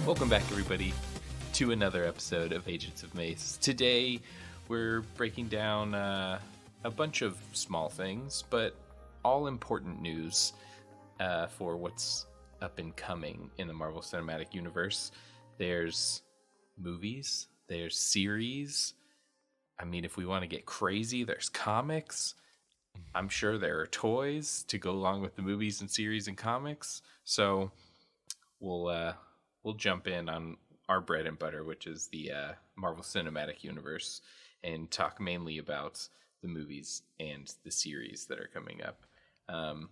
Welcome back, everybody, to another episode of Agents of MACE. Today, we're breaking down a bunch of small things, but all important news for what's up and coming in the Marvel Cinematic Universe. There's movies, there's series. I mean, if we want to get crazy, there's comics. I'm sure there are toys to go along with the movies and series and comics. So we'll jump in on our bread and butter, which is the Marvel Cinematic Universe, and talk mainly about the movies and the series that are coming up.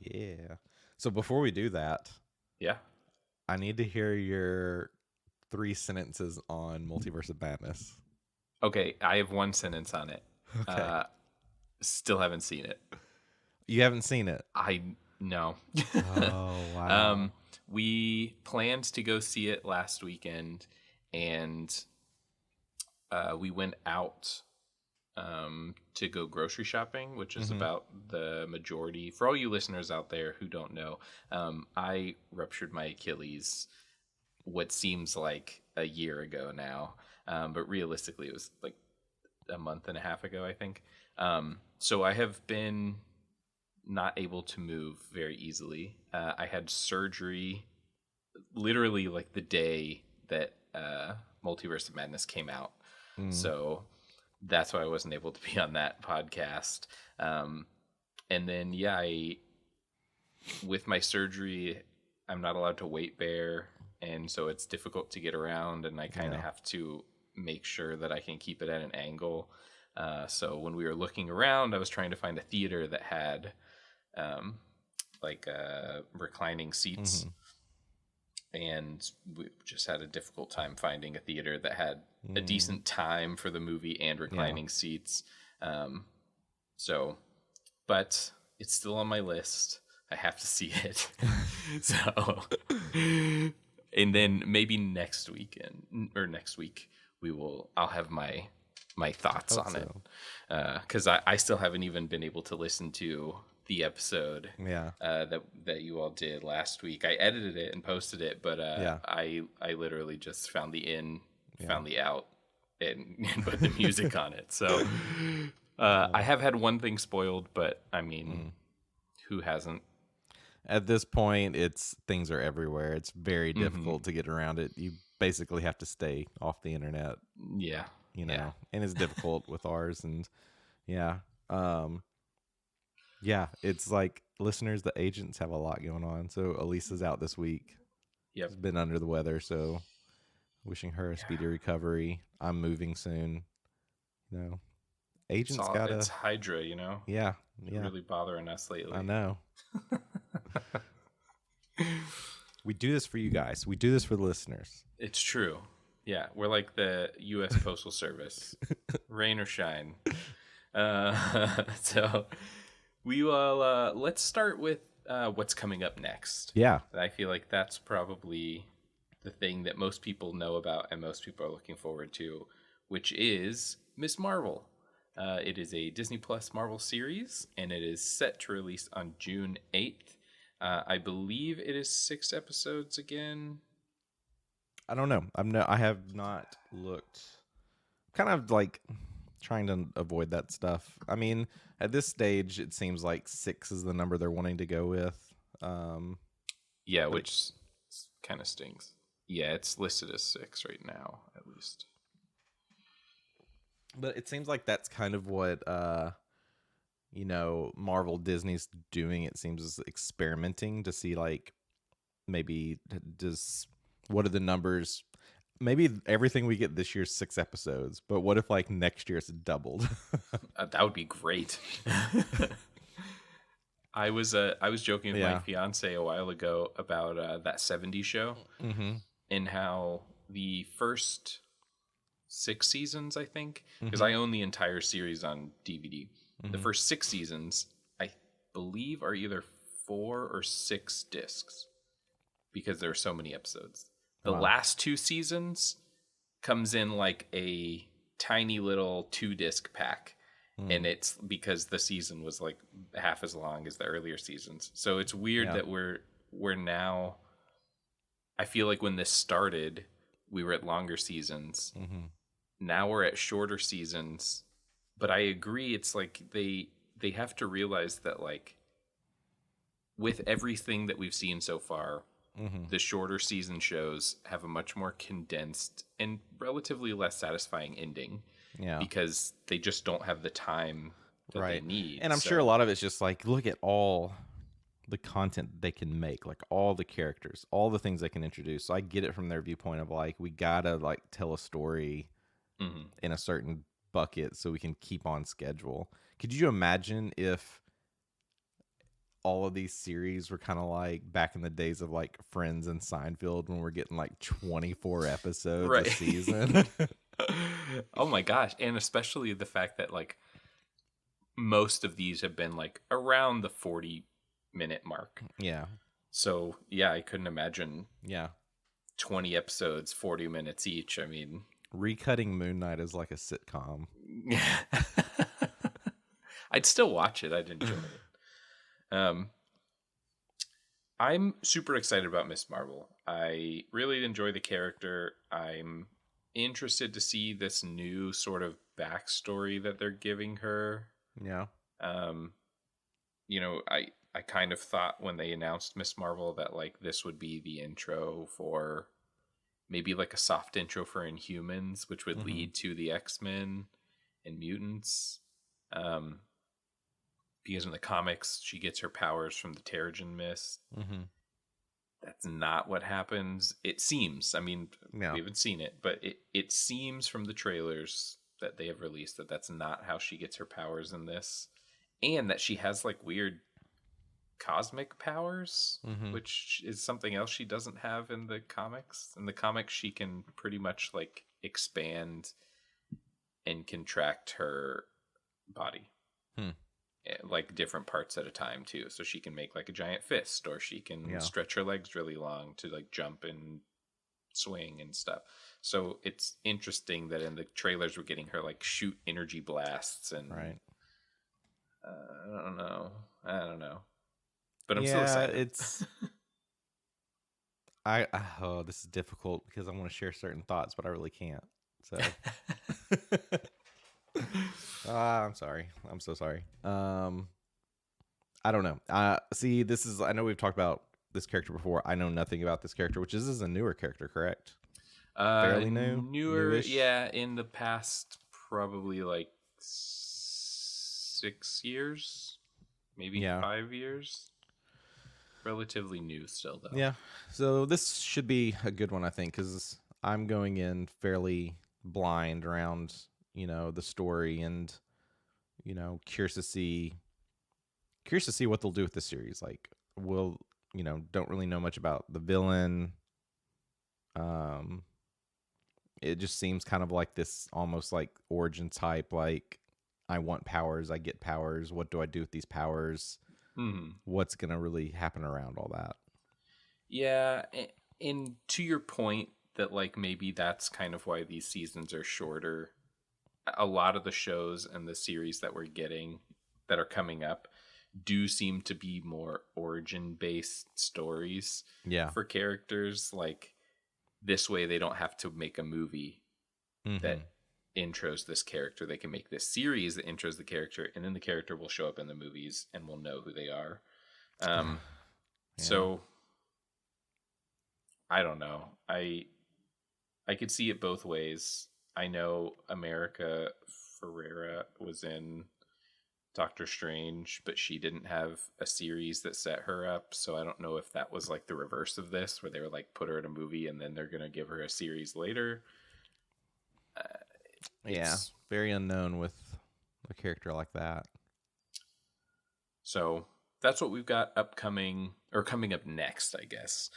Yeah. So before we do that, Yeah. I need to hear your 3 sentences on Multiverse of Madness. Okay, I have one sentence on it. Okay. Still haven't seen it. You haven't seen it? No. Oh, wow. We planned to go see it last weekend, and we went out to go grocery shopping, which is about the majority. For all you listeners out there who don't know, I ruptured my Achilles what seems like a year ago now, but realistically it was like a month and a half ago, I think. So I have been not able to move very easily. I had surgery literally like the day that Multiverse of Madness came out. So that's why I wasn't able to be on that podcast. And then, with my surgery, I'm not allowed to weight bear. And so it's difficult to get around, and I kind of have to make sure that I can keep it at an angle. So when we were looking around, I was trying to find a theater that had reclining seats. And we just had a difficult time finding a theater that had a decent time for the movie and reclining seats. But it's still on my list. I have to see it. So, and then maybe next week I'll have my thoughts on it. Because I still haven't even been able to listen to the episode that you all did last week. I edited it and posted it, but I literally just found the in, found the out, and put the music on it. So I have had one thing spoiled, but I mean, who hasn't? At this point, things are everywhere. It's very difficult to get around it. You basically have to stay off the internet. Yeah. And it's difficult with ours. And it's like, listeners, the agents have a lot going on. So Elisa's out this week. Yep. She's been under the weather, so wishing her a speedy recovery. I'm moving soon. Agents it's Hydra, Yeah. Really bothering us lately. I know. We do this for you guys. We do this for the listeners. It's true. Yeah, we're like the U.S. Postal Service, rain or shine. So we will. Let's start with what's coming up next. Yeah, I feel like that's probably the thing that most people know about and most people are looking forward to, which is Ms. Marvel. It is a Disney Plus Marvel series, and it is set to release on June 8th. I believe it is 6 episodes again. I don't know. I have not looked. Kind of like trying to avoid that stuff. I mean, at this stage, it seems like 6 is the number they're wanting to go with. Which kind of stings. Yeah, it's listed as 6 right now, at least. But it seems like that's kind of what Marvel Disney's doing. It seems is experimenting to see, like, maybe what are the numbers. Maybe everything we get this year is 6 episodes, but what if like next year it's doubled? That would be great. I was joking with my fiance a while ago about that 70s show, and how the first 6 seasons, I think, because I own the entire series on DVD. The first 6 seasons, I believe, are either 4 or 6 discs because there are so many episodes. The last 2 seasons comes in like a tiny little 2-disc pack. And it's because the season was like half as long as the earlier seasons. So it's weird that we're now, I feel like when this started, we were at longer seasons. Mm-hmm. Now we're at shorter seasons. But I agree, it's like they have to realize that, like, with everything that we've seen so far, Mm-hmm. the shorter season shows have a much more condensed and relatively less satisfying ending Yeah. because they just don't have the time that they Right. need. And I'm sure a lot of it's just like, look at all the content they can make, like all the characters, all the things they can introduce. So I get it from their viewpoint of like, we gotta like tell a story Mhm. in a certain bucket so we can keep on schedule. Could you imagine if all of these series were kind of like back in the days of like Friends and Seinfeld when we're getting like 24 episodes a Right. season? Oh my gosh. And especially the fact that, like, most of these have been like around the 40-minute mark. Yeah. So, yeah, I couldn't imagine Yeah. 20 episodes, 40 minutes each. I mean, Recutting Moon Knight is like a sitcom. I'd still watch it. I'd enjoy it. I'm super excited about Miss Marvel. I really enjoy the character. I'm interested to see this new sort of backstory that they're giving her. Yeah. Um, I kind of thought when they announced Miss Marvel that, like, this would be the intro for maybe like a soft intro for Inhumans, which would lead to the X-Men and mutants. Because in the comics, she gets her powers from the Terrigen Mist. Mm-hmm. That's not what happens. It seems. I mean, Yeah. we haven't seen it, but it seems from the trailers that they have released that that's not how she gets her powers in this, and that she has like weird cosmic powers, Mm-hmm. which is something else she doesn't have in the comics. In the comics, she can pretty much like expand and contract her body. Like different parts at a time too, so she can make like a giant fist, or she can stretch her legs really long to like jump and swing and stuff. So it's interesting that in the trailers we're getting her like shoot energy blasts and Right. I don't know, but I'm still Yeah, excited. it's oh, this is difficult because I want to share certain thoughts, but I really can't. So I'm sorry. I'm so sorry. I don't know. See, this is, I know we've talked about this character before. I know nothing about this character, which is a newer character, correct? Fairly Newer, newish. yeah, in the past probably like 6 years, maybe 5 years. Relatively new still, though. Yeah. So this should be a good one, I think, because I'm going in fairly blind around, the story, and, curious to see what they'll do with the series. Like, don't really know much about the villain. It just seems kind of like this almost like origin type, like, I want powers, I get powers. What do I do with these powers? Mm-hmm. What's going to really happen around all that? Yeah, and to your point that, like, maybe that's kind of why these seasons are shorter. A lot of the shows and the series that we're getting that are coming up do seem to be more origin based stories for characters. Like, this way they don't have to make a movie that intros this character. They can make this series that intros the character, and then the character will show up in the movies and we'll know who they are. So I don't know. I could see it both ways. I know America Ferrera was in Doctor Strange, but she didn't have a series that set her up. So I don't know if that was like the reverse of this, where they were like, put her in a movie and then they're going to give her a series later. Very unknown with a character like that. So that's what we've got upcoming, or coming up next, I guess.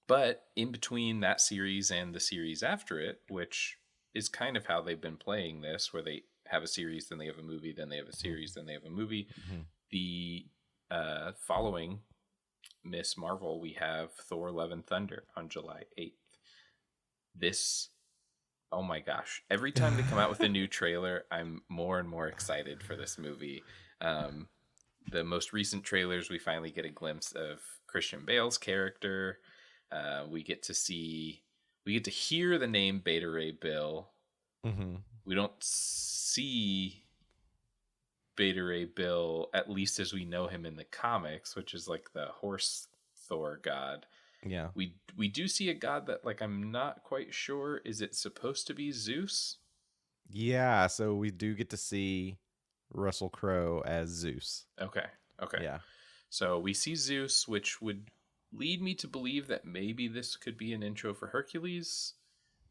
But in between that series and the series after it, which is kind of how they've been playing this, where they have a series, then they have a movie, then they have a series, then they have a movie. The following Ms. Marvel, we have Thor: Love and Thunder on July 8th. This, oh my gosh. Every time they come out with a new trailer, I'm more and more excited for this movie. The most recent trailers, we finally get a glimpse of Christian Bale's character. We get to see We get to hear the name Beta Ray Bill. Mm-hmm. We don't see Beta Ray Bill, at least as we know him in the comics, which is like the horse Thor god. Yeah. We do see a god that, like, I'm not quite sure. Is it supposed to be Zeus? Yeah, so we do get to see Russell Crowe as Zeus. Okay. Yeah. So we see Zeus, which would lead me to believe that maybe this could be an intro for Hercules.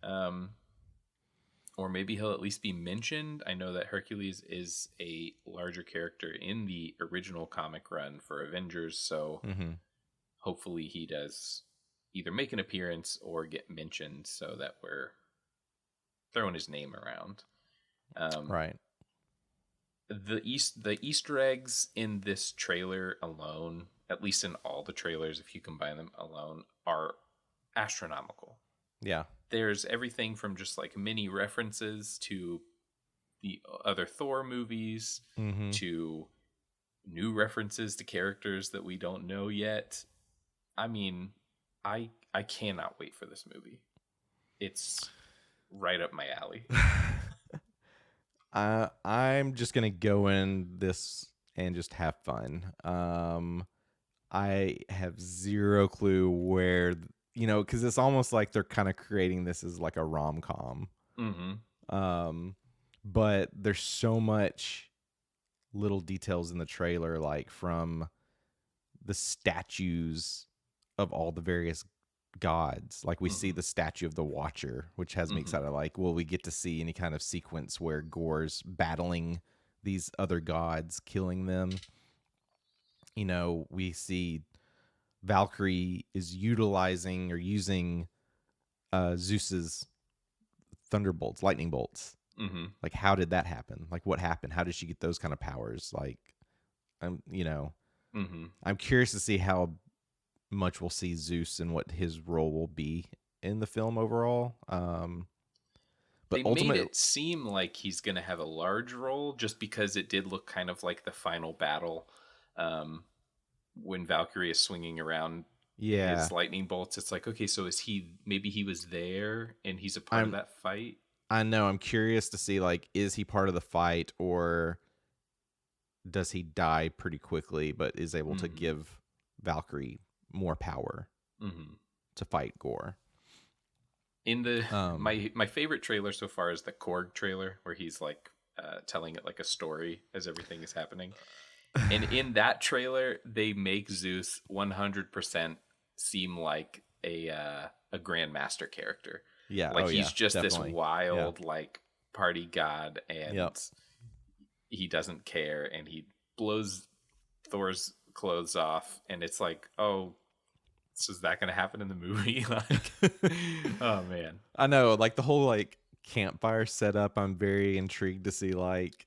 Or maybe he'll at least be mentioned. I know that Hercules is a larger character in the original comic run for Avengers, so Mm-hmm. hopefully he does either make an appearance or get mentioned so that we're throwing his name around. Right. The Easter eggs in this trailer alone, at least in all the trailers, if you combine them alone, are astronomical. Yeah. There's everything from just like mini references to the other Thor movies Mm-hmm. to new references to characters that we don't know yet. I mean, I cannot wait for this movie. It's right up my alley. I'm just gonna go in this and just have fun. I have zero clue where, because it's almost like they're kind of creating this as like a rom-com. Mm-hmm. But there's so much little details in the trailer, like from the statues of all the various gods. Like we see the statue of the Watcher, which has me excited. Like, will we get to see any kind of sequence where Gore's battling these other gods, killing them? We see Valkyrie is utilizing or using Zeus's thunderbolts, lightning bolts. Mm-hmm. Like, how did that happen? Like, what happened? How did she get those kind of powers? Like, Mm-hmm. I'm curious to see how much we'll see Zeus and what his role will be in the film overall. But They ultimately, made it seem like he's going to have a large role just because it did look kind of like the final battle when Valkyrie is swinging around yeah, his lightning bolts. It's like, okay, so maybe he was there and he's a part of that fight? I know. I'm curious to see, like, is he part of the fight or does he die pretty quickly but is able to give Valkyrie more power to fight Gore? In the my favorite trailer so far is the Korg trailer where he's like telling it like a story as everything is happening. And in that trailer, they make Zeus 100% seem like a Grandmaster character. Yeah, Like he's just definitely. this wild like party god, and he doesn't care, and he blows Thor's clothes off, and it's like, oh, so is that going to happen in the movie? Like, oh man, I know. Like the whole like campfire setup, I'm very intrigued to see like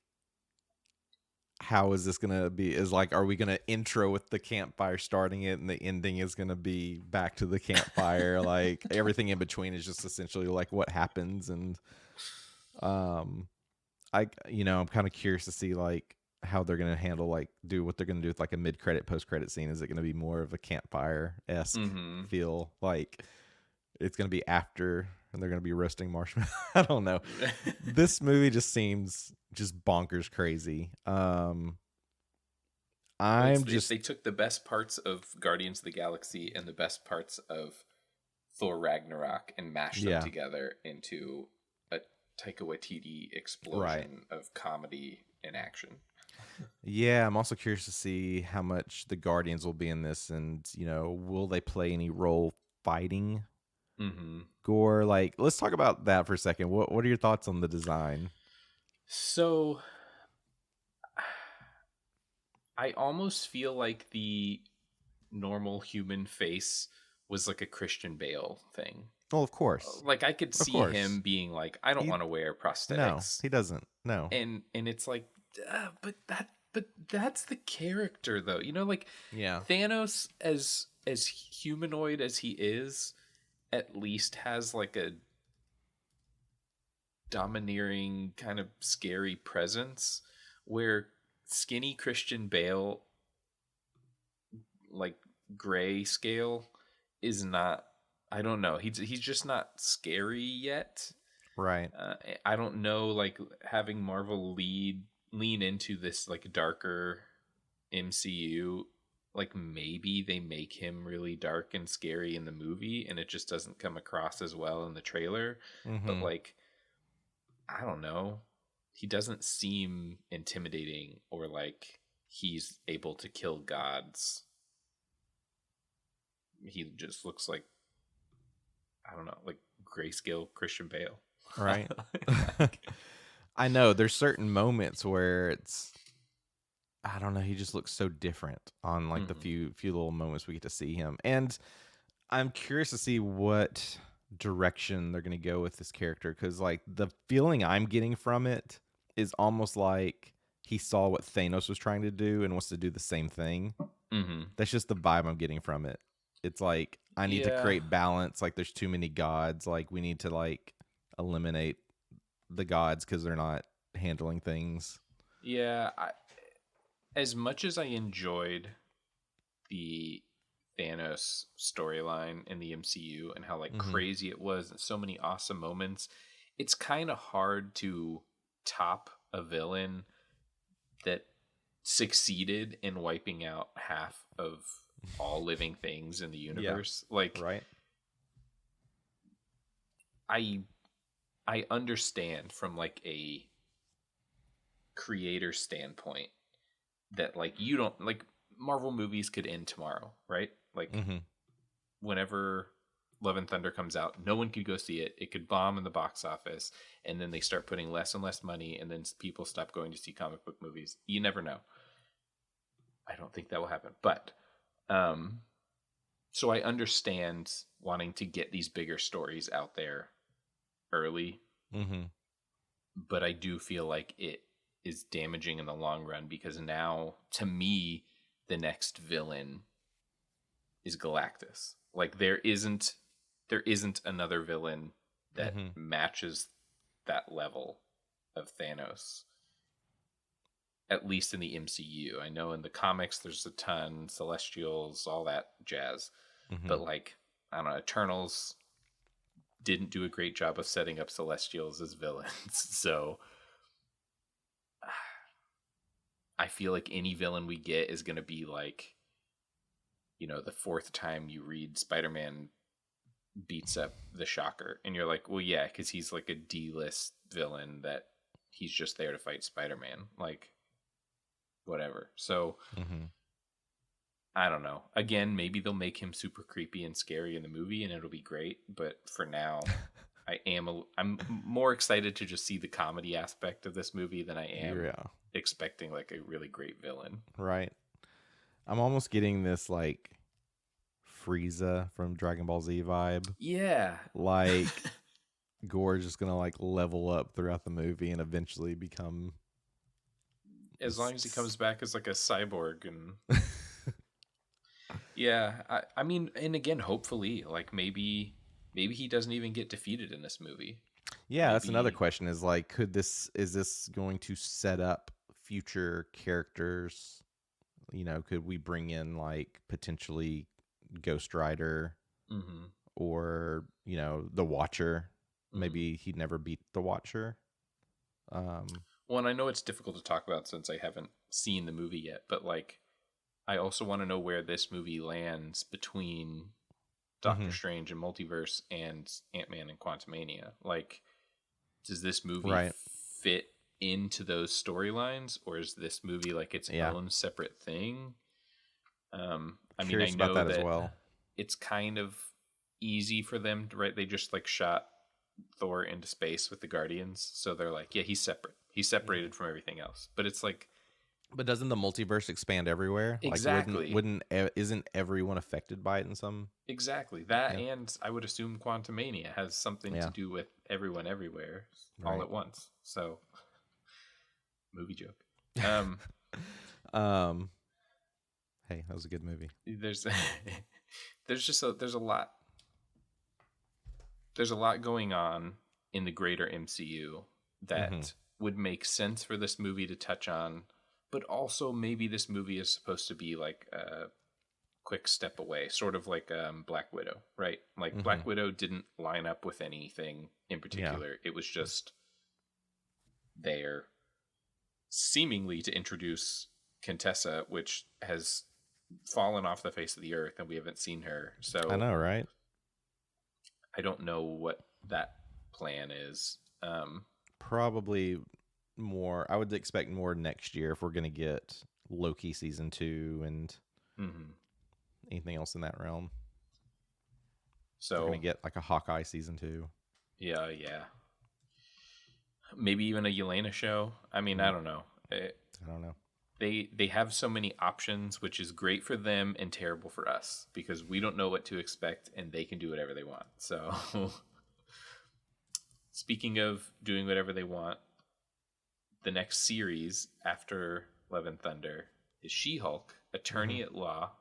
how is this gonna be? Is like, are we gonna intro with the campfire starting it, and the ending is gonna be back to the campfire? Like everything in between is just essentially like what happens, and I'm kind of curious to see like how they're gonna handle do what they're gonna do with like a mid-credit, post-credit scene. Is it gonna be more of a campfire-esque feel? Like it's gonna be after, and they're gonna be roasting marshmallows. I don't know. This movie just seems just bonkers crazy. They took the best parts of Guardians of the Galaxy and the best parts of Thor Ragnarok and mashed them together into a Taika Waititi explosion of comedy and action. Yeah, I'm also curious to see how much the Guardians will be in this, and will they play any role fighting Gore? Like, let's talk about that for a second. What are your thoughts on the design? So I almost feel like the normal human face was like a Christian Bale thing. Oh, of course. Like I could see him being like, I don't want to wear prosthetics. No, he doesn't. No. And it's like, but that's the character though. Like Thanos as humanoid as he is, at least has like a domineering kind of scary presence, where skinny Christian Bale, like gray scale, is not. I don't know. He's just not scary yet. Right. I don't know, like having Marvel lean into this like darker MCU, like maybe they make him really dark and scary in the movie and it just doesn't come across as well in the trailer. But Mm-hmm. like, I don't know. He doesn't seem intimidating or like he's able to kill gods. He just looks like, I don't know, like grayscale Christian Bale. Right. Like, I know there's certain moments where it's, I don't know, he just looks so different on like the mhm. few little moments we get to see him. And I'm curious to see what direction they're going to go with this character, cuz like the feeling I'm getting from it is almost like he saw what Thanos was trying to do and wants to do the same thing. Mhm. That's just the vibe I'm getting from it. It's like I need to Yeah. create balance, like there's too many gods, like we need to like eliminate the gods cuz they're not handling things. Yeah, as much as I enjoyed the Thanos storyline in the MCU and how like Mhm. crazy it was and so many awesome moments, it's kind of hard to top a villain that succeeded in wiping out half of all living things in the Yeah. universe. Like Right? I I understand from like a creator standpoint that like you don't like Marvel movies could end tomorrow, right? Like Mhm. whenever Love and Thunder comes out, no one could go see it. It could bomb in the box office, and then they start putting less and less money, and then people stop going to see comic book movies. You never know. I don't think that will happen, but um, so I understand wanting to get these bigger stories out there early, Mhm. but I do feel like it is damaging in the long run because now, to me, the next villain is Galactus. Like there isn't another villain that Mhm. matches that level of Thanos. At least in the MCU. I know in the comics there's a ton, Celestials, all that jazz. But Mhm. like, I don't know, Eternals didn't do a great job of setting up Celestials as villains. So I feel like any villain we get is going to be like, the fourth time you read Spider-Man beats up the Shocker, and you're like, well, yeah, because he's like a D-list villain that he's just there to fight Spider-Man, like whatever. So Mhm. I don't know. Again, maybe they'll make him super creepy and scary in the movie, and it'll be great. But for now, I'm more excited to just see the comedy aspect of this movie than I am Yeah. expecting like a really great villain. Right. I'm almost getting this like Frieza from Dragon Ball Z vibe. Yeah. Like Gore just gonna like level up throughout the movie and eventually become As long as he this. comes back as like a cyborg and yeah, I mean, and again, hopefully, like maybe he doesn't even get defeated in this movie. Yeah, that's another Maybe question. Is like, is this going to set up future characters? Could we bring in like potentially Ghost Rider hmm or the Watcher? hmm Maybe he'd never beat the Watcher. Well, and I know it's difficult to talk about since I haven't seen the movie yet, but like I also want to know where this movie lands between Doctor Mhm. Strange and Multiverse and Ant-Man and Quantumania. Like, does this movie Right. fit into those storylines, or is this movie like its Yeah. own separate thing? I mean, I Curious about know that as that well. it's kind of easy for them to, right? They just like shot Thor into space with the Guardians, so they're like, yeah, he's separate. He's Mhm. separated from everything else. But it's like But doesn't the multiverse expand everywhere? Like, exactly, isn't everyone affected by it in some? exactly that, Yeah. and I would assume Quantumania has something to Yeah. do with everyone everywhere all Right. at once. So movie joke. Um, um. Hey, that was a good movie. there's there's a lot going on in the greater MCU Hmm. that would make sense for this movie to touch on, but also maybe this movie is supposed to be like quick step away, sort of like Black Widow, right? Like Mm-hmm. Black Widow didn't line up with anything in Yeah. particular. It was just there seemingly to introduce Contessa, which has fallen off the face of the earth and we haven't seen her. I So know, right? I don't know what that plan is. Probably more. I would expect more next year if we're going to get Loki season 2 and Mhm. anything else in that realm. We're going to So get like a Hawkeye season 2. yeah. Maybe even a Yelena show. I mean, I Mm, don't know. I don't know. They have so many options, which is great for them and terrible for us because we don't know what to expect and they can do whatever they want. So speaking of doing whatever they want, the next series after Love and Thunder is She-Hulk, Hmm. Attorney at Law,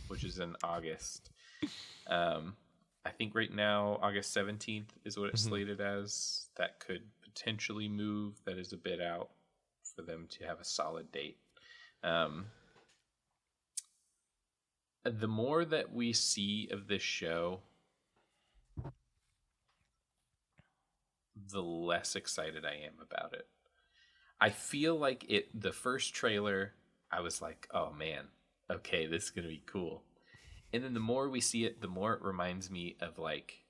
which is in August. I think right now August 17th is what it's Hmm. slated as. That could potentially move. That is a bit out for them to have a solid date. Um, the more that we see of this show, the less excited I am about it. I feel like the first trailer, I was like, oh man, okay, this is going to be cool. And then the more we see it, the more it reminds me of like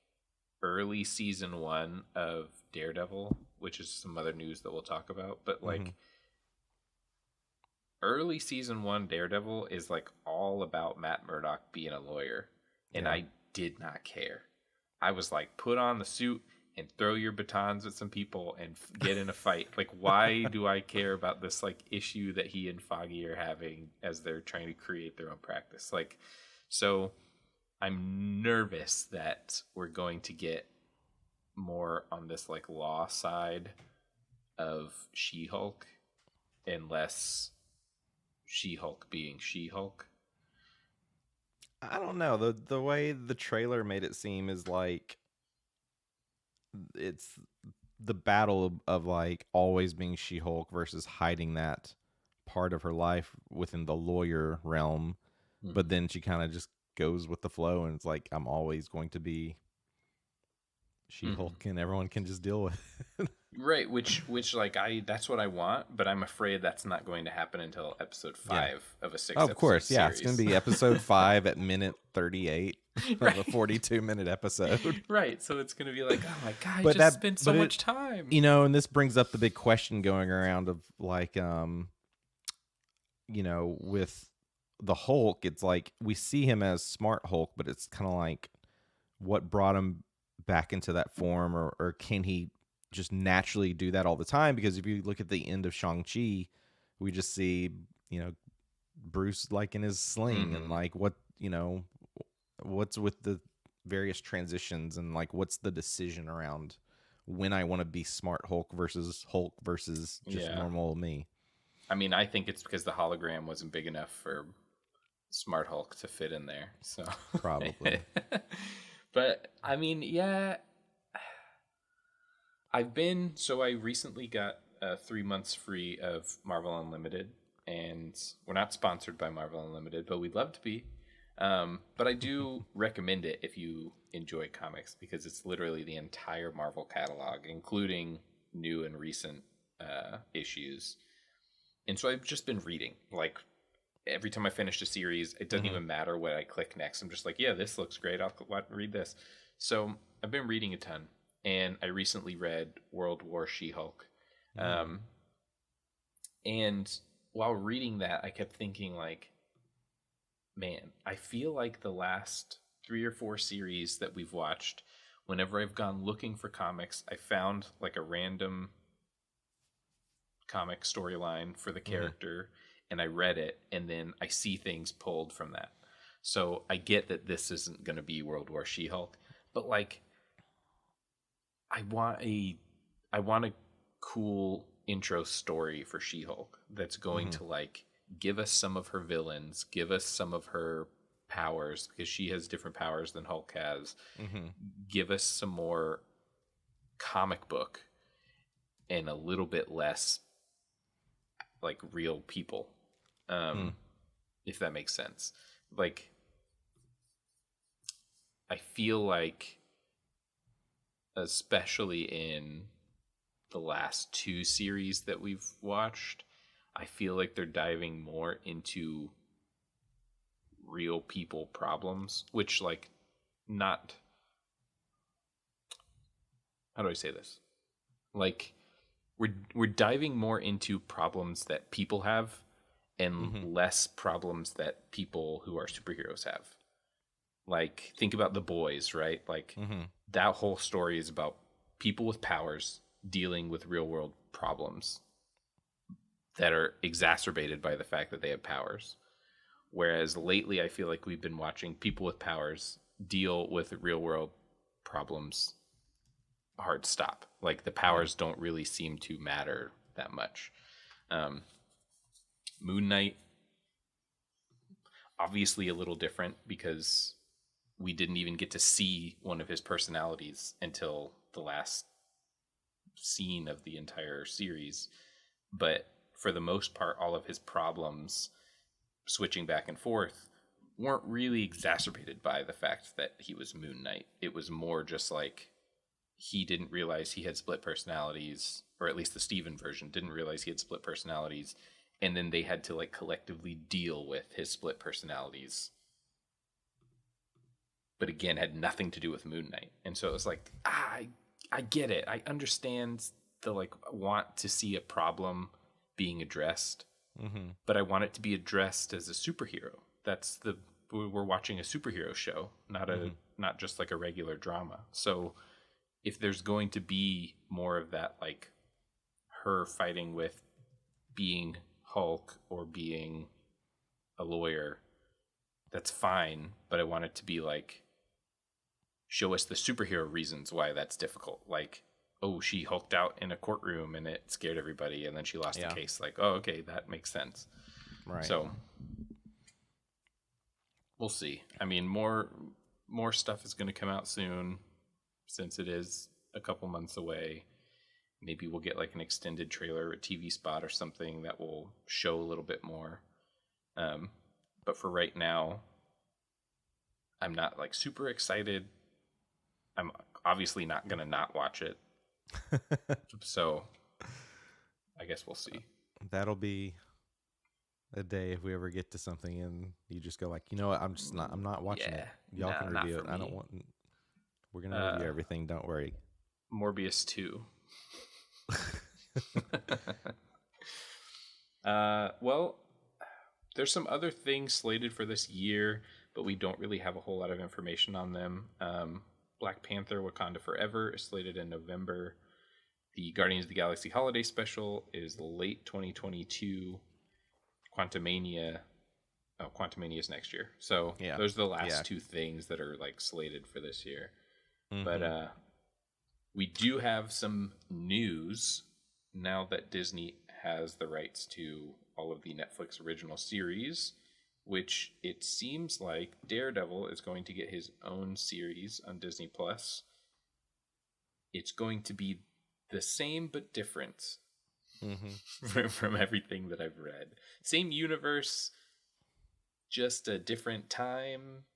early season 1 of Daredevil, which is some other news that we'll talk about. But Hmm. like early season 1 Daredevil is like all about Matt Murdock being a lawyer. And Yeah. I did not care. I was like, put on the suit and throw your batons at some people and get in a fight. Like, why do I care about this like issue that he and Foggy are having as they're trying to create their own practice? Like, so I'm nervous that we're going to get more on this like law side of She-Hulk and less She-Hulk being She-Hulk. I don't know. The way the trailer made it seem is like it's the battle of like always being She-Hulk versus hiding that part of her life within the lawyer realm. But Mm-hmm. then she kind of just goes with the flow and it's like I'm always going to be Mm-hmm. She-Hulk and everyone can just deal with it. Right, which like I that's what I want, but I'm afraid that's not going to happen until episode Yeah. 5 of a Oh, 6 of episode course. Yeah. It's going to series. be episode 5 at minute 38 of a Right. 42-minute episode. Right. So it's going to be like, "Oh my god, I But just that, spent so but it, much time." you know, and this brings up the big question going around of like, with the Hulk, it's like we see him as Smart Hulk, but it's kind of like what brought him back into that form, or can he just naturally do that all the time? Because if you look at the end of Shang-Chi, we just see, you know, Bruce like in his sling and Mhm. like what's with the various transitions and like what's the decision around when I want to be Smart Hulk versus just Yeah. normal me. I mean, I think it's because the hologram wasn't big enough for Smart Hulk to fit in there. So Probably. But I mean, yeah, I recently got 3 months free of Marvel Unlimited, and we're not sponsored by Marvel Unlimited, but we'd love to be. But I do recommend it if you enjoy comics because it's literally the entire Marvel catalog, including new and recent issues. And so I've just been reading. Like every time I finish a series, it doesn't Hmm. even matter what I click next. I'm just like, yeah, this looks great. I'll read this. So I've been reading a ton, and I recently read World War She-Hulk. Mm. Um, and while reading that, I kept thinking, like, man, I feel like the last 3 or 4 series that we've watched, whenever I've gone looking for comics, I found like a random comic storyline for the Hmm. character and I read it and then I see things pulled from that. So I get that this isn't going to be World War She-Hulk, but like I want a I want a cool intro story for She-Hulk that's going Hmm. to like give us some of her villains, give us some of her powers because she has different powers than Hulk has. Hmm. Give us some more comic book and a little bit less like real people. Hmm. If that makes sense. Like I feel like, especially in the last two series that we've watched, I feel like they're diving more into real people problems, which, like, not, how do I say this? Like, we're diving more into problems that people have and Mm-hmm. less problems that people who are superheroes have. Like, think about The Boys, right? Like, Mm-hmm. that whole story is about people with powers dealing with real world problems that are exacerbated by the fact that they have powers. Whereas lately, I feel like we've been watching people with powers deal with real world problems hard stop. Like, the Yeah. powers don't really seem to matter that much. Um, Moon Knight, obviously a little different because we didn't even get to see one of his personalities until the last scene of the entire series. But for the most part, all of his problems switching back and forth weren't really exacerbated by the fact that he was Moon Knight. It was more just like he didn't realize he had split personalities, or at least the Steven version didn't realize he had split personalities, and then they had to, like, collectively deal with his split personalities. But again, had nothing to do with Moon Knight. And so it was like, I get it. I understand the, like, want to see a problem being addressed, Mm-hmm. but I want it to be addressed as a superhero. That's the we're watching a superhero show, Mm-hmm. not just like a regular drama. So if there's going to be more of that, like, her fighting with being Hulk or being a lawyer, that's fine, but I want it to be like, show us the superhero reasons why that's difficult. Like, oh, she hulked out in a courtroom and it scared everybody and then she lost the Yeah. case. Like, oh, okay, that makes sense. Right. So we'll see. I mean, more stuff is going to come out soon since it is a couple months away. Maybe we'll get like an extended trailer, a TV spot or something that will show a little bit more. But for right now, I'm not like super excited. I'm obviously not going to not watch it. So I guess we'll see. That'll be a day if we ever get to something and you just go like, you know what, I'm not watching Yeah, it. Y'all no, can not review for it. I don't me. want we're gonna review Uh, everything, don't worry. Morbius 2. Well, there's some other things slated for this year, but we don't really have a whole lot of information on them. Black Panther Wakanda Forever is slated in November. The Guardians of the Galaxy Holiday Special is late 2022. Quantumania. Oh, Quantumania is next year. So Yeah. those are the Yeah. last two things that are, like, slated for this year. But Mm-hmm. we do have some news now that Disney has the rights to all of the Netflix original series, which it seems like Daredevil is going to get his own series on Disney Plus. It's going to be the same but different Mm-hmm. from everything that I've read. Same universe, just a different time.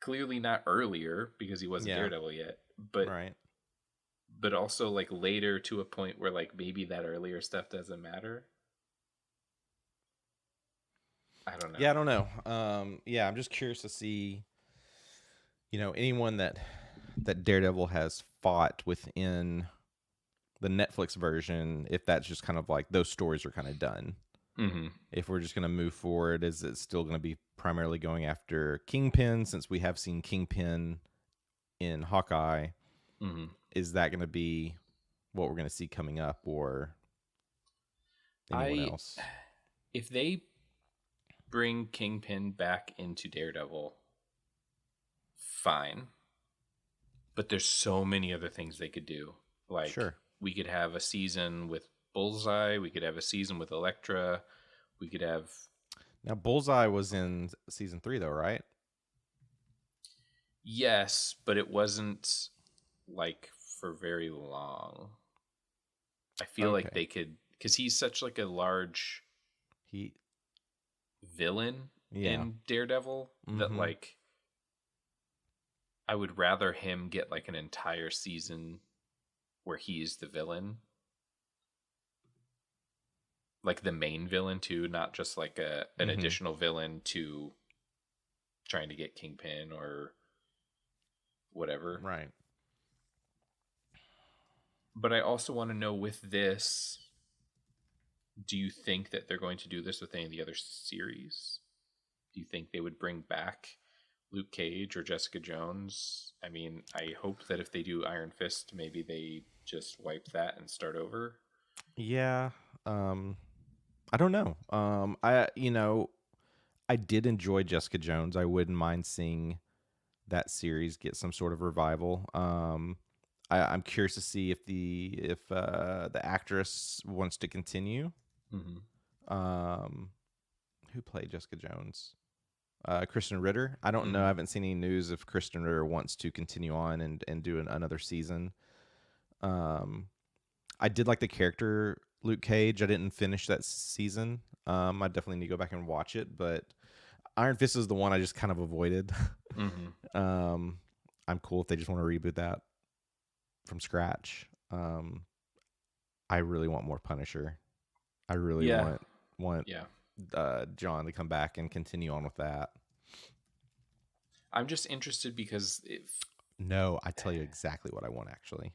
Clearly not earlier because he wasn't Yeah. Daredevil yet, but Right. also, like, later to a point where, like, maybe that earlier stuff doesn't matter. I don't know. Yeah, I don't know. Yeah, I'm just curious to see, anyone that Daredevil has fought within the Netflix version, if that's just kind of like those stories are kind of done. Mm-hmm. If we're just going to move forward, is it still going to be primarily going after Kingpin, since we have seen Kingpin in Hawkeye? Mm-hmm. Is that going to be what we're going to see coming up, or anyone I else? If they bring Kingpin back into Daredevil, fine. But there's so many other things they could do. Like, Sure. we could have a season with Bullseye. We could have a season with Elektra. We could have, Now, Bullseye was in season 3, though, right? yes, but it wasn't, like, for very long. I feel like Okay. they could, because he's such, like, a large He villain Yeah. in Daredevil that like I would rather him get like an entire season where he's the villain, like the main villain too, not just like an additional villain to trying to get Kingpin or whatever. Right. But I also want to know with this, do you think that they're going to do this with any of the other series? Do you think they would bring back Luke Cage or Jessica Jones? I mean, I hope that if they do Iron Fist, maybe they just wipe that and start over. Yeah. I don't know. I did enjoy Jessica Jones. I wouldn't mind seeing that series get some sort of revival. I'm curious to see if the actress wants to continue. Mm-hmm. Who played Jessica Jones? Kristen Ritter. I don't know. I Mm-hmm. haven't seen any news if Kristen Ritter wants to continue on and do another season. I did like the character Luke Cage. I didn't finish that season. I definitely need to go back and watch it, but Iron Fist is the one I just kind of avoided. Mm-hmm. I'm cool if they just want to reboot that from scratch. I really want more Punisher. I really Yeah. want Yeah. John to come back and continue on with that. I'm just interested because if No, I tell you exactly what I want actually.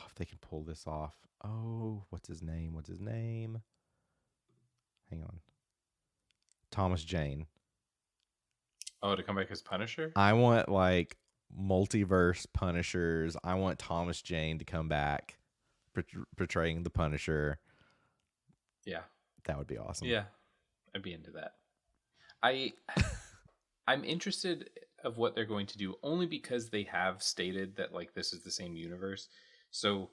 If they can pull this off. Oh, what's his name? What's his name? Hang on. Thomas Jane. to come back as Punisher? I want like multiverse Punishers. I want Thomas Jane to come back portraying the Punisher. Yeah. That would be awesome. Yeah. I'd be into that. I'm interested of what they're going to do only because they have stated that like this is the same universe. So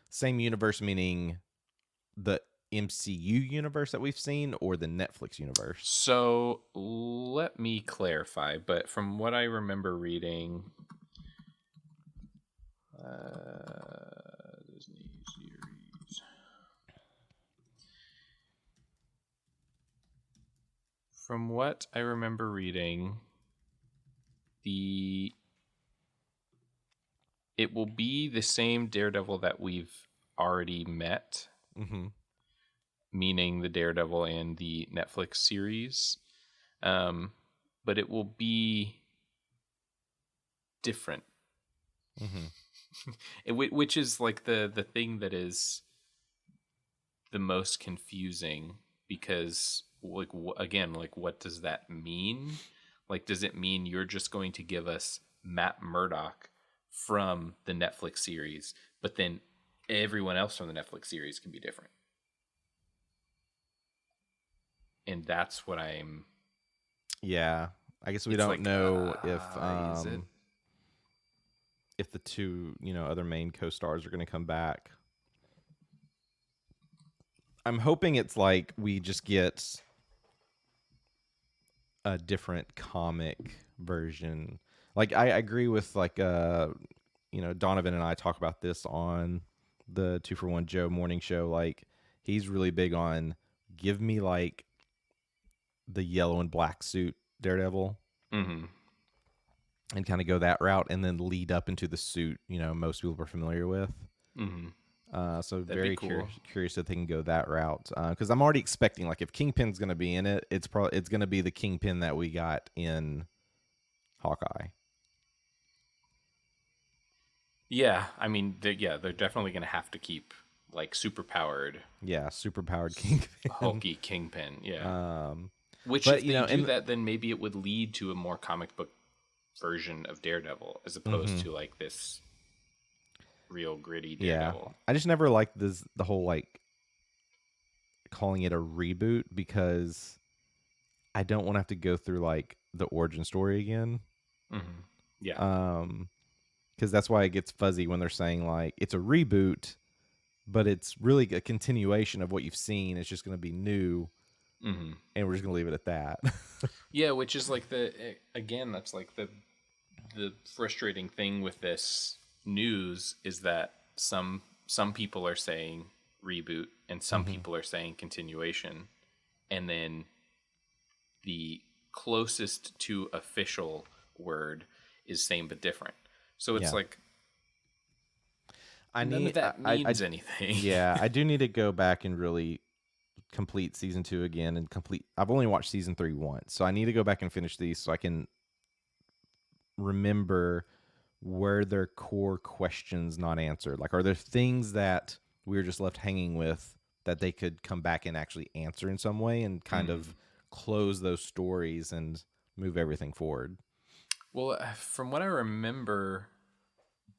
same universe meaning the MCU universe that we've seen or the Netflix universe? So let me clarify, but from what I remember reading, Disney series. From what I remember reading, it will be the same Daredevil that we've already met, meaning the Daredevil and the Netflix series. But it will be different, which is like the thing that is the most confusing because like again, like what does that mean? Like, does it mean you're just going to give us Matt Murdock from the Netflix series, but then everyone else from the Netflix series can be different? And that's what I'm. Yeah, I guess we don't like, know is it? if the two other main co-stars are going to come back. I'm hoping it's like we just get a different comic version. Like I agree with like Donovan and I talk about this on the 2-for-1 Joe morning show. Like he's really big on give me like the yellow and black suit Daredevil. Mm-hmm. And kind of go that route and then lead up into the suit most people are familiar with. So That'd very be cool. curious if they can go that route because I'm already expecting like if Kingpin's going to be in it, it's going to be the Kingpin that we got in Hawkeye. Yeah, I mean, they're definitely going to have to keep like super powered. Yeah, super powered Kingpin. Hulky Kingpin. Yeah. Which, but if they do that, then maybe it would lead to a more comic book version of Daredevil as opposed to like this real gritty Daredevil. Yeah, I just never liked the whole like calling it a reboot because I don't want to have to go through like the origin story again. Yeah. Because that's why it gets fuzzy when they're saying like it's a reboot, but it's really a continuation of what you've seen. It's just going to be new, and we're just going to leave it at that. Yeah, which is like that's like the frustrating thing with this news is that some people are saying reboot and some people are saying continuation. and then the closest to official word is same but different. So it's like none of that means anything. Yeah, I do need to go back and really complete season 2 again and complete. I've only watched season 3 once, so I need to go back and finish these so I can remember where their core questions not answered. Like, are there things that we were just left hanging with that they could come back and actually answer in some way and kind of close those stories and move everything forward? Well, from what I remember,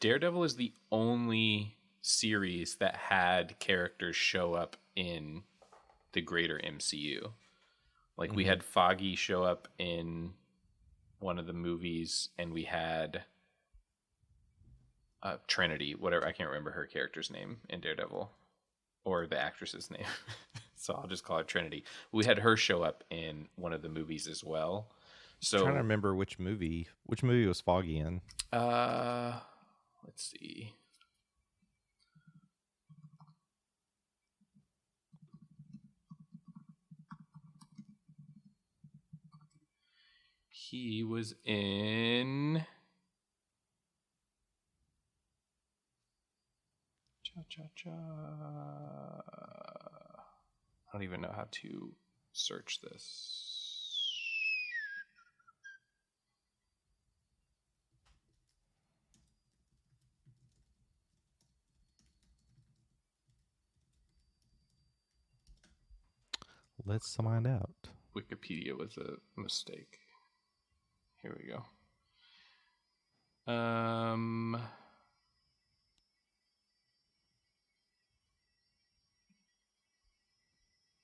Daredevil is the only series that had characters show up in the greater MCU. Like, we had Foggy show up in one of the movies, and we had Trinity, whatever. I can't remember her character's name in Daredevil, or the actress's name. So I'll just call her Trinity. We had her show up in one of the movies as well. So I'm trying to remember which movie was Foggy in. Let's see. He was in I don't even know how to search this. Let's find out. Wikipedia was a mistake. Here we go.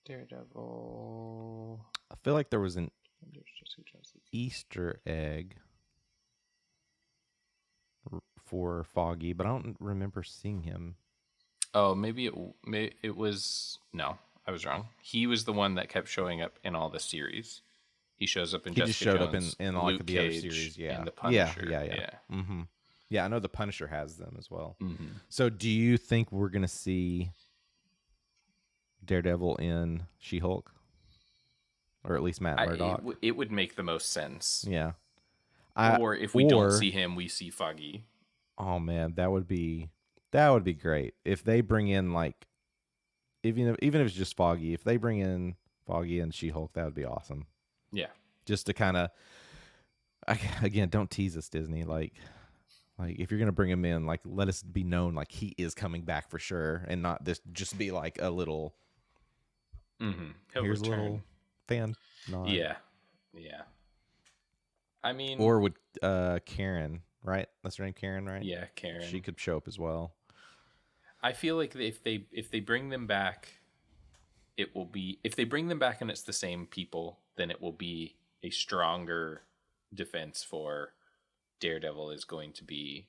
Daredevil. I feel like there was an Easter egg for Foggy, but I don't remember seeing him. Oh, maybe it was... No, I was wrong. He was the one that kept showing up in all the series. He shows up in He Jessica just showed Jones, up in all Luke the Cage, other series. Yeah, and the Punisher. Yeah. Mm-hmm. Yeah, I know the Punisher has them as well. Mm-hmm. So, do you think we're gonna see Daredevil in She-Hulk, or at least Matt Murdock? It would make the most sense. Yeah. Or if we don't see him, we see Foggy. Oh man, that would be great if they bring in, like, even if it's just Foggy. If they bring in Foggy and She-Hulk, that would be awesome. Yeah. Just to kind of, again, don't tease us, Disney. Like if you're gonna bring him in, like, let us be known like he is coming back for sure, and not this just be like a little. Here's return. A little fan nod. Yeah. I mean, or would Karen, right? That's her name, Karen, right? Yeah, Karen. She could show up as well. I feel like if they bring them back, it will be, if they bring them back and it's the same people, then it will be a stronger defense for Daredevil is going to be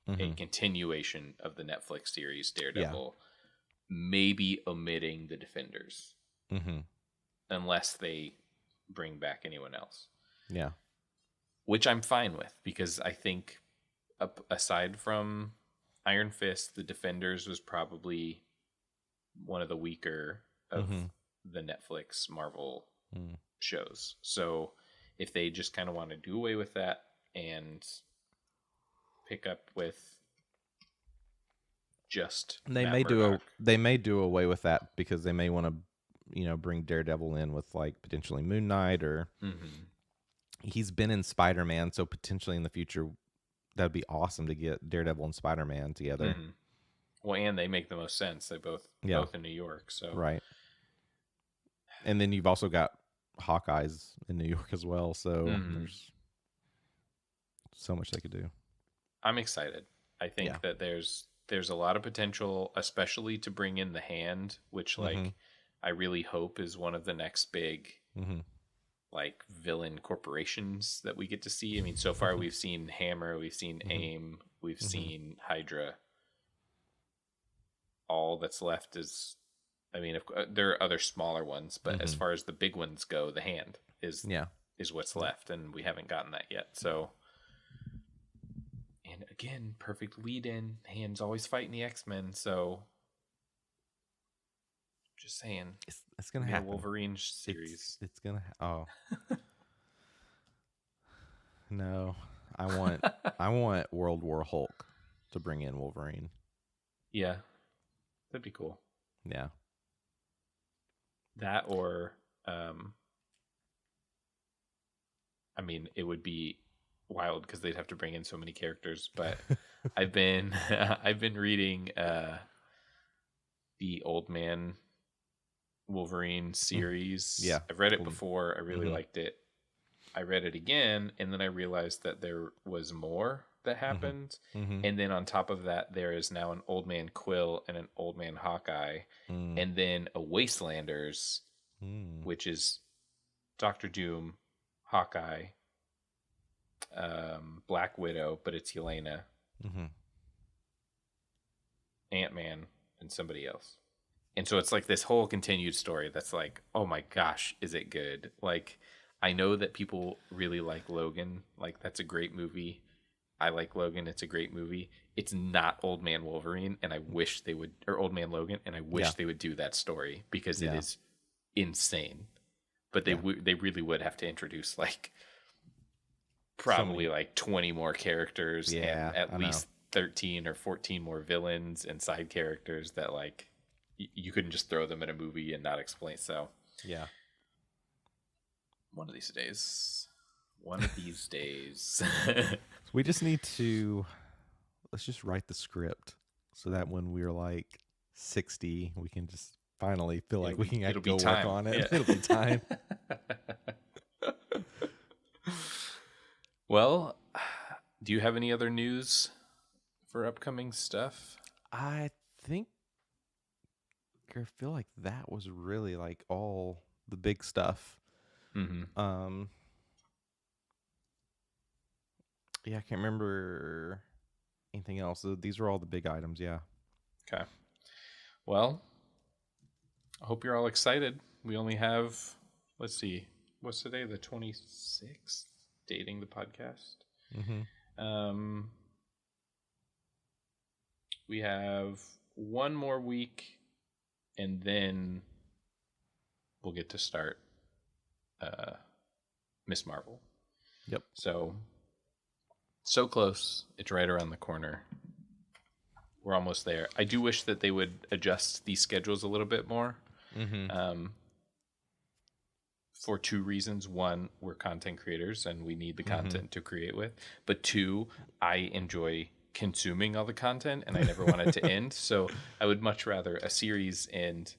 a continuation of the Netflix series Daredevil, maybe omitting the Defenders, unless they bring back anyone else. Yeah. Which I'm fine with, because I think aside from Iron Fist, the Defenders was probably one of the weaker of the Netflix Marvel shows. So if they just kind of want to do away with that and pick up with just they may do away with that because they may want to, bring Daredevil in with, like, potentially Moon Knight, or he's been in Spider-Man, so potentially in the future that'd be awesome to get Daredevil and Spider-Man together. Well, and they make the most sense. They both in New York, so right. And then you've also got Hawkeyes in New York as well, so there's so much they could do. I'm excited. I think that there's a lot of potential, especially to bring in the Hand, which I really hope is one of the next big like villain corporations that we get to see. I mean, so far we've seen Hammer, we've seen AIM, we've seen Hydra. All that's left is, I mean, there are other smaller ones, but as far as the big ones go, the Hand is what's left, and we haven't gotten that yet. So, and again, perfect lead in. Hand's always fighting the X-Men, so Just saying. It's gonna Be happen. a Wolverine series. It's gonna. Oh no, I want World War Hulk to bring in Wolverine. Yeah, that'd be cool. Yeah, that or, I mean, it would be wild because they'd have to bring in so many characters. But I've been reading the Old Man Wolverine series. Yeah, I've read it before. I really liked it. I read it again, and then I realized that there was more that happened. And then on top of that, there is now an Old Man Quill and an Old Man Hawkeye, and then a Wastelanders, which is Doctor Doom, Hawkeye, Black Widow, but it's Yelena, Ant-Man, and somebody else. And so it's like this whole continued story that's like, oh my gosh, is it good? Like, I know that people really like Logan. Like, that's a great movie. I like Logan. It's a great movie. It's not Old Man Wolverine, and I wish they would, or Old Man Logan, and I wish they would do that story because it is insane. But they really would have to introduce like probably like 20 more characters and at least 13 or 14 more villains and side characters that like you couldn't just throw them in a movie and not explain. So yeah. One of these days. We just need to, let's just write the script so that when we're like 60, we can just finally feel like we can actually go work on it. Yeah. It'll be time. Well, do you have any other news for upcoming stuff? I feel like that was really like all the big stuff. Yeah, I can't remember anything else. These were all the big items. Yeah. Okay. Well, I hope you're all excited. We only have, let's see, what's today? The 26th? Dating the podcast. We have one more week, and then we'll get to start Ms.Marvel. Yep. So close. It's right around the corner. We're almost there. I do wish that they would adjust these schedules a little bit more. For two reasons. One, we're content creators and we need the content to create with. But two, I enjoy consuming all the content and I never want it to end. So I would much rather a series end,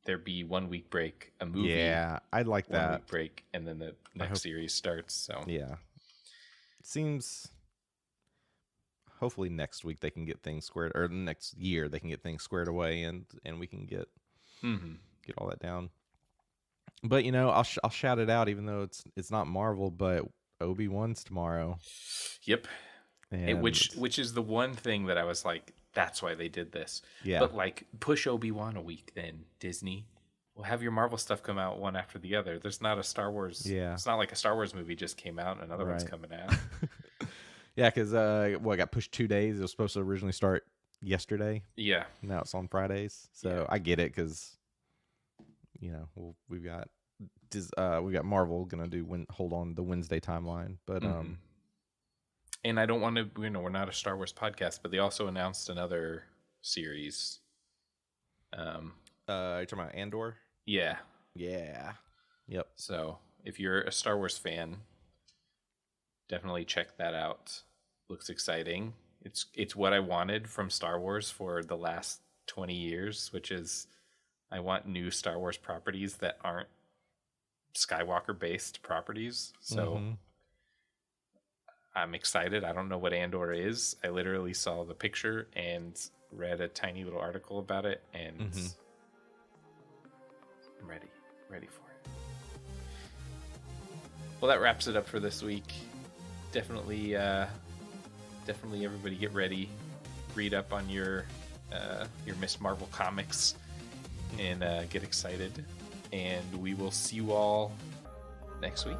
there be 1 week break, a movie. Yeah, I'd like that. 1 week break, and then the next series starts. So yeah. It seems hopefully next week they can get things squared, or next year they can get things squared away and we can get all that down. But you know, I'll shout it out, even though it's not Marvel, but Obi-Wan's tomorrow. Yep. And which is the one thing that I was like, that's why they did this. Yeah. But like, push Obi-Wan a week, then Disney. Well, have your Marvel stuff come out one after the other. There's not a Star Wars. Yeah. It's not like a Star Wars movie just came out and another one's coming out. Yeah, because it got pushed 2 days. It was supposed to originally start yesterday. Yeah. Now it's on Fridays. So I get it because, you know, we've got Marvel gonna hold on the Wednesday timeline, but and I don't want to. You know, we're not a Star Wars podcast, but they also announced another series. You're talking about Andor? Yeah. Yeah. Yep. So if you're a Star Wars fan, definitely check that out. Looks exciting. It's what I wanted from Star Wars for the last 20 years, which is I want new Star Wars properties that aren't Skywalker based properties. So I'm excited. I don't know what Andor is. I literally saw the picture and read a tiny little article about it, and I'm ready for it. Well, that wraps it up for this week. Definitely everybody get ready, read up on your Ms. Marvel comics, and get excited. And we will see you all next week.